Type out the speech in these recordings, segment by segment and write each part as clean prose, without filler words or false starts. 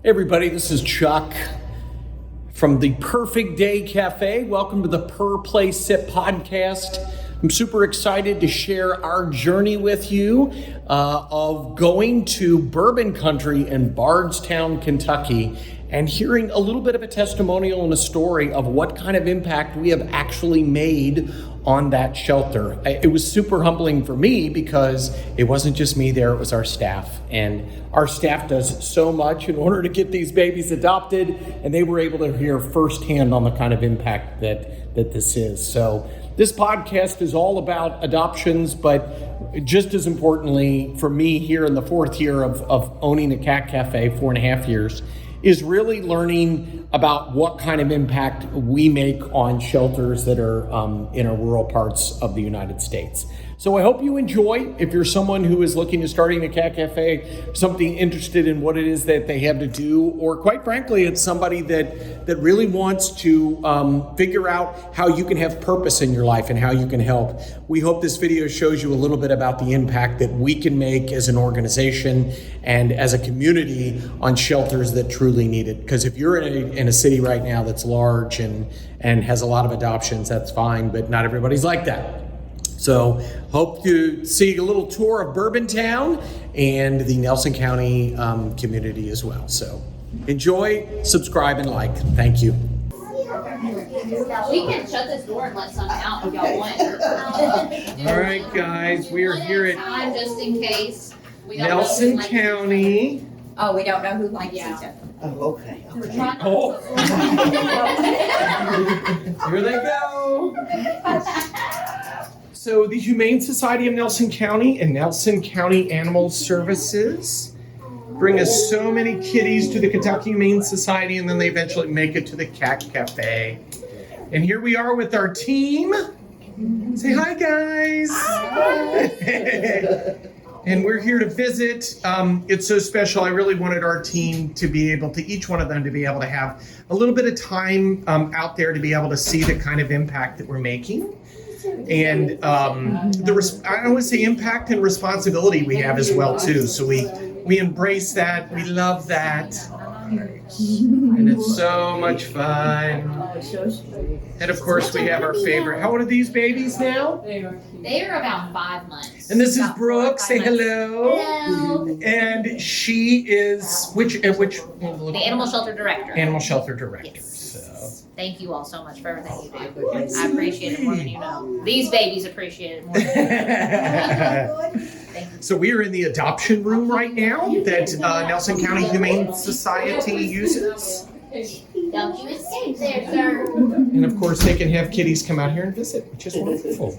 Hey everybody, this is Chuck from the Purrfect Day Cafe. Welcome to the Purr Play Sip Podcast. I'm super excited to share our journey with you of going to Bourbon Country in Bardstown, Kentucky, and hearing a little bit of a testimonial and a story of what kind of impact we have actually made on that shelter. It was super humbling for me because it wasn't just me there, it was our staff. And our staff does so much in order to get these babies adopted, and they were able to hear firsthand on the kind of impact that this is. So this podcast is all about adoptions, but just as importantly for me here in the fourth year of owning a cat cafe, 4.5 years, is really learning about what kind of impact we make on shelters that are in our rural parts of the United States. So I hope you enjoy. If you're someone who is looking to starting a cat cafe, something interested in what it is that they have to do, or quite frankly, it's somebody that really wants to figure out how you can have purpose in your life and how you can help. We hope this video shows you a little bit about the impact that we can make as an organization and as a community on shelters that truly need it. Because if you're in a city right now that's large and has a lot of adoptions, that's fine, but not everybody's like that. So hope to see a little tour of Bourbon Town and the Nelson County community as well. So enjoy, subscribe, and like. Thank you. We can shut this door and let some out if y'all want. All right, guys, we are here at Just in case. We don't Nelson know who County. Oh, we don't know who likes each Yeah. other. Oh, okay. We're trying to- Oh, here they go. So the Humane Society of Nelson County and Nelson County Animal Services bring us so many kitties to the Kentucky Humane Society, and then they eventually make it to the Cat Cafe. And here we are with our team. Say hi, guys. And we're here to visit. It's so special. I really wanted our team to be able to, each one of them to be able to have a little bit of time out there to be able to see the kind of impact that we're making. And I want to say impact and responsibility we have as well too. So we embrace that. We love that. And it's so much fun. And of course we have our favorite. How old are these babies now? They are about 5 months. And this is Brooke. Say hello. Hello. And she is which The animal shelter director. animal shelter director. Yes. So Thank you all so much for everything you do. I appreciate it more than you know. These babies appreciate it more than you know. Thank you. So we are in the adoption room right now that Nelson County Humane Society uses. Don't you escape there, sir. And of course, they can have kitties come out here and visit, which is wonderful.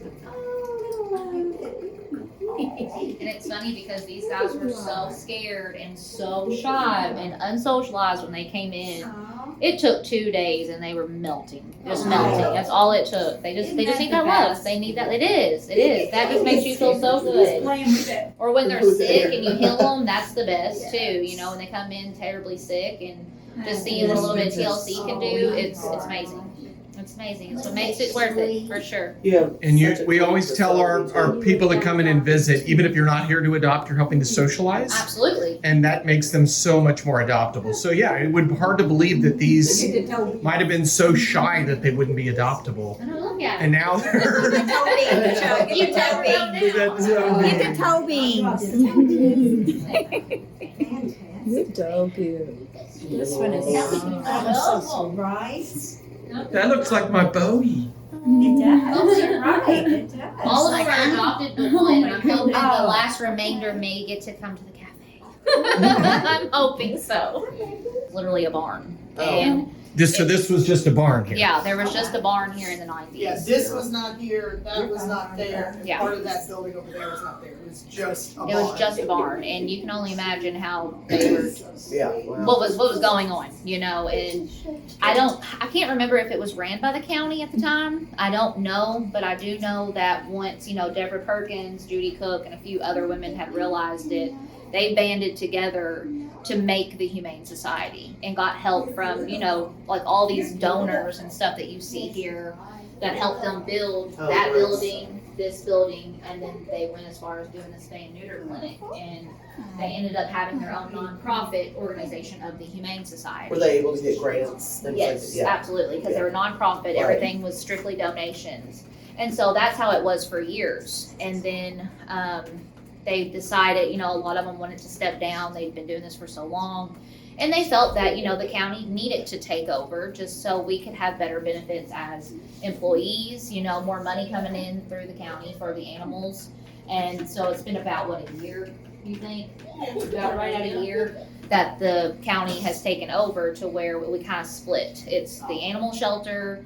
And it's funny because these guys were so scared and so shy and unsocialized when they came in. It took 2 days and they were melting, just melting. That's all it took. They just need that love. They need that. It is. That just makes you feel so good. Or when they're sick and you heal them, that's the best too. You know, when they come in terribly sick and just seeing what a little bit of TLC can do, it's amazing. It's amazing. It's what makes it worth it, for sure. Yeah. And we always tell our people that come in and visit, even if you're not here to adopt, you're helping to socialize. Absolutely. And that makes them so much more adoptable. So yeah, it would be hard to believe that these might have been so shy that they wouldn't be adoptable. I don't look at And now they're You tell me now. Get the toe beans. You're so cute. This one is Right? That looks like my Bowie. It does. You're right. It does. All of them are adopted but one, and I'm hoping the last remainder may get to come to the cafe. I'm hoping so. Literally a barn. And So this was just a barn here. yeah, there was just a barn here in the 90s. Yeah, this was not here, that was not there, and Yeah. part of that building over there was not there, it was just a barn. It was just a barn, and you can only imagine how they were, Yeah. what was going on, you know, and I can't remember if it was ran by the county at the time. I don't know, but I do know that once, Deborah Perkins, Judy Cook, and a few other women had realized it, they banded together to make the Humane Society and got help from, like all these donors and stuff that you see here that helped them build that building, this building, and then they went as far as doing the spay and neuter clinic. And they ended up having their own nonprofit organization of the Humane Society. Were they able to get grants? Yes, absolutely, because they were nonprofit. Right. Everything was strictly donations. And so that's how it was for years. And then they decided, a lot of them wanted to step down. They'd been doing this for so long. And they felt that, the county needed to take over just so we could have better benefits as employees, more money coming in through the county for the animals. And so it's been about, a year, you think? About right at a year that the county has taken over to where we kind of split. It's the animal shelter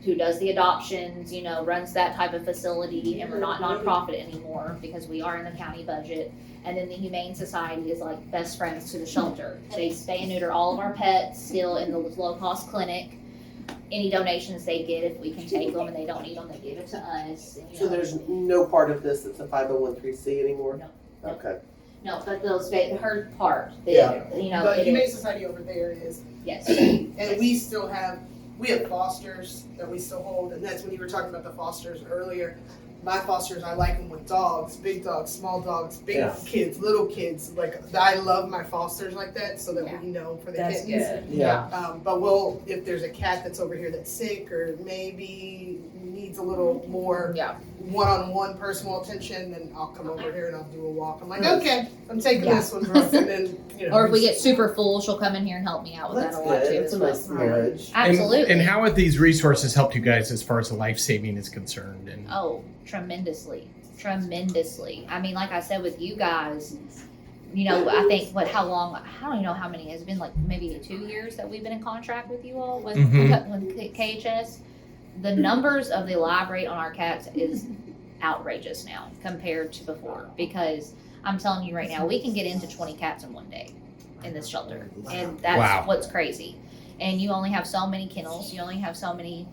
who does the adoptions, runs that type of facility, and we're not nonprofit anymore because we are in the county budget. And then the Humane Society is like best friends to the shelter. They spay and neuter all of our pets still in the low-cost clinic. Any donations they get, if we can take them and they don't need them, they give it to us. And, So there's no part of this that's a 501(c)(3) anymore? No. Okay. No, but those her part, Yeah. it The Humane is. Society over there is, Yes. and we have fosters that we still hold, and that's when you were talking about the fosters earlier. My fosters, I like them with dogs, big dogs, small dogs, big kids, little kids. Like, I love my fosters like that, so that we know for the That's kittens. good. Yeah. But if there's a cat that's over here that's sick or maybe needs a little more one-on-one personal attention, then I'll come over here and I'll do a walk. I'm like, okay, I'm taking this one, Brooke, and then, Or if we get super full, she'll come in here and help me out with That's that a lot good. too That's as a well. nice marriage. Absolutely. And how have these resources helped you guys as far as the life saving is concerned? And Oh, tremendously. I mean, like I said with you guys, I think how long, I don't even know how many, it's been like maybe 2 years that we've been in contract with you all with KHS. The numbers of the live rate on our cats is outrageous now compared to before, because I'm telling you right now, we can get into 20 cats in one day in this shelter, and that's what's crazy. And you only have so many kennels, you only have so many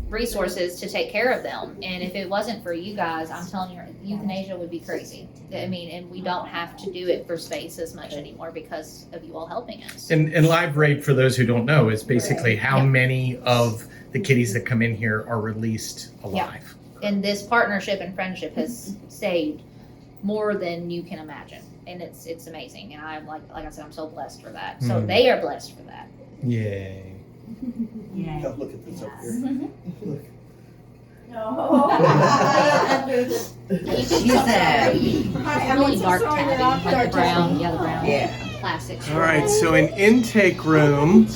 resources to take care of them. And if it wasn't for you guys, I'm telling you, euthanasia would be crazy. I mean, and we don't have to do it for space as much anymore because of you all helping us. And live rate, for those who don't know, is basically how many of the kitties that come in here are released alive. And this partnership and friendship has saved more than you can imagine. And it's amazing. And I'm like I said, I'm so blessed for that. So they are blessed for that. Yay. Yeah. Oh, look at this up here. Look. Really dark tabby, like the brown, the brown plastic. All right, so an intake room,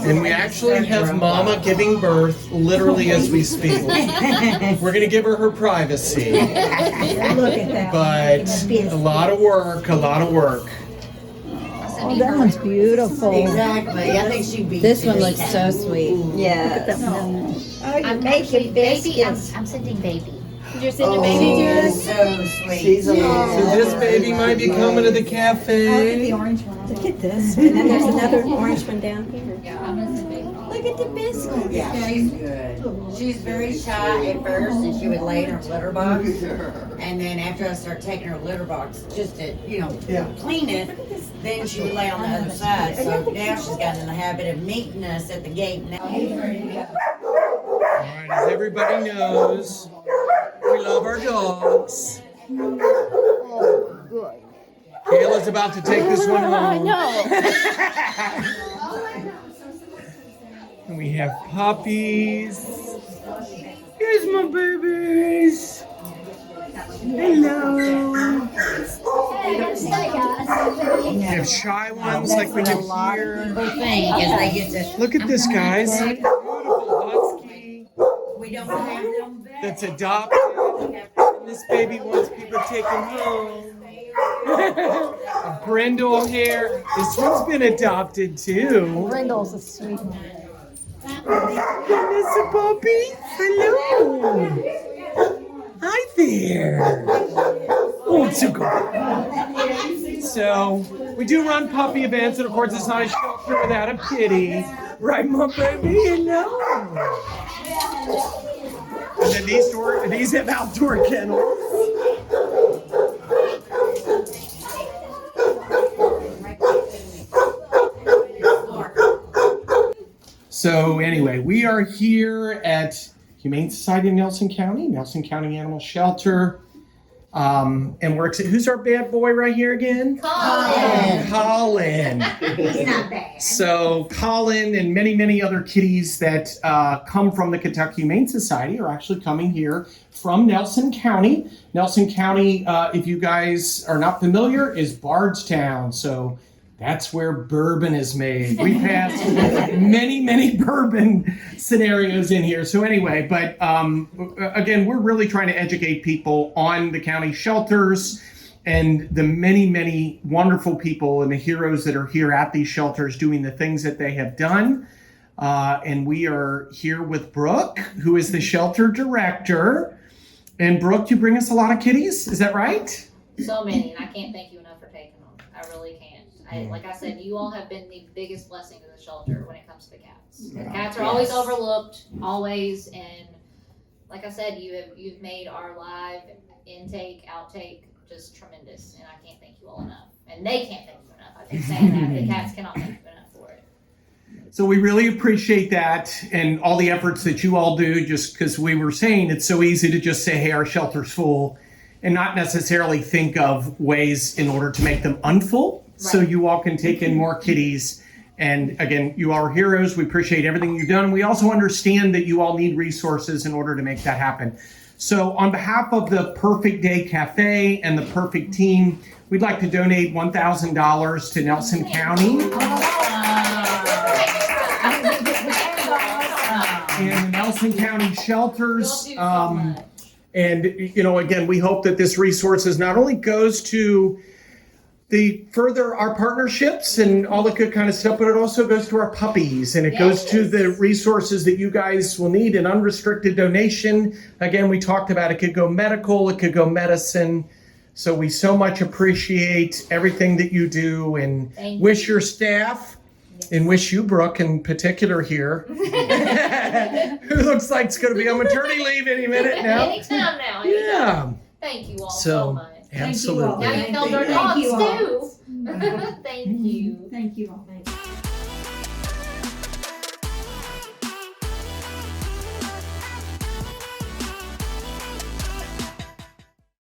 and we actually have Mama giving birth literally as we speak. We're gonna give her privacy, Look at that. but a lot of work. Oh, that one's beautiful. Exactly. I think she'd be. This one looks so sweet. Yes. I'm actually baby. I'm sending baby. You're sending a baby to us? So sweet. She's a So little. this baby might be coming to the Look at the cafe. orange one. Look at this. And then there's another orange one down here. Yeah, I'm gonna send baby. Look at the biscuit. Yeah, she's good. She's very shy at first, and she would lay in her litter box. And then after I started taking her litter box, just to, clean it, then she would lay on the other side. So now she's gotten in the habit of meeting us at the gate. Now he's ready to go. All right, as everybody knows, we love our dogs. Kayla's about to take this one home. And we have puppies. Here's my babies. Hello. We have shy ones like we have here. They get to, Look at this, guys. Beautiful husky we don't have them. that's adopted. And this baby wants people to take him home. A brindle here. This one's been adopted too. Brindle's a sweet one. Miss a puppy. Hello. Hi there. Oh, it's so good. So we do run puppy events, and of course, it's not a shelter without a kitty, right, my baby? Hello. And then these have outdoor kennels. So anyway, we are here at Humane Society of Nelson County Animal Shelter. And we're excited. Who's our bad boy right here again? Colin. He's not bad. So Colin and many, many other kitties that come from the Kentucky Humane Society are actually coming here from Nelson County. Nelson County, if you guys are not familiar, is Bardstown. So that's where bourbon is made. We've had many, many bourbon scenarios in here. So anyway, but again, we're really trying to educate people on the county shelters and the many, many wonderful people and the heroes that are here at these shelters doing the things that they have done. And we are here with Brooke, who is the shelter director. And Brooke, you bring us a lot of kitties, is that right? So many, and I can't thank you enough for taking them. I really can't. Like I said, you all have been the biggest blessing to the shelter when it comes to the cats. The cats are always overlooked, always, and like I said, you've made our live intake, outtake just tremendous, and I can't thank you all enough. And they can't thank you enough. I keep saying that. The cats cannot thank you enough for it. So we really appreciate that and all the efforts that you all do, just because we were saying it's so easy to just say, hey, our shelter's full, and not necessarily think of ways in order to make them unfull. So you all can take in more kitties. And again, you are heroes. We appreciate everything you've done. We also understand that you all need resources in order to make that happen. So on behalf of the Purrfect Day Cafe and the Purrfect Team, we'd like to donate $1,000 to Nelson County. And the Nelson County shelters. And, you know, again, we hope that this resources not only goes to the further our partnerships and all the good kind of stuff, but it also goes to our puppies and it goes to the resources that you guys will need, an unrestricted donation. Again, we talked about it could go medical, it could go medicine. So we so much appreciate everything that you do and wish your staff and wish you, Brooke, in particular here, who looks like it's going to be on maternity leave any minute now. Anytime now. Yeah. Thank you all so much. Absolutely. Now you filmed our dogs too. Thank you. Thank you all.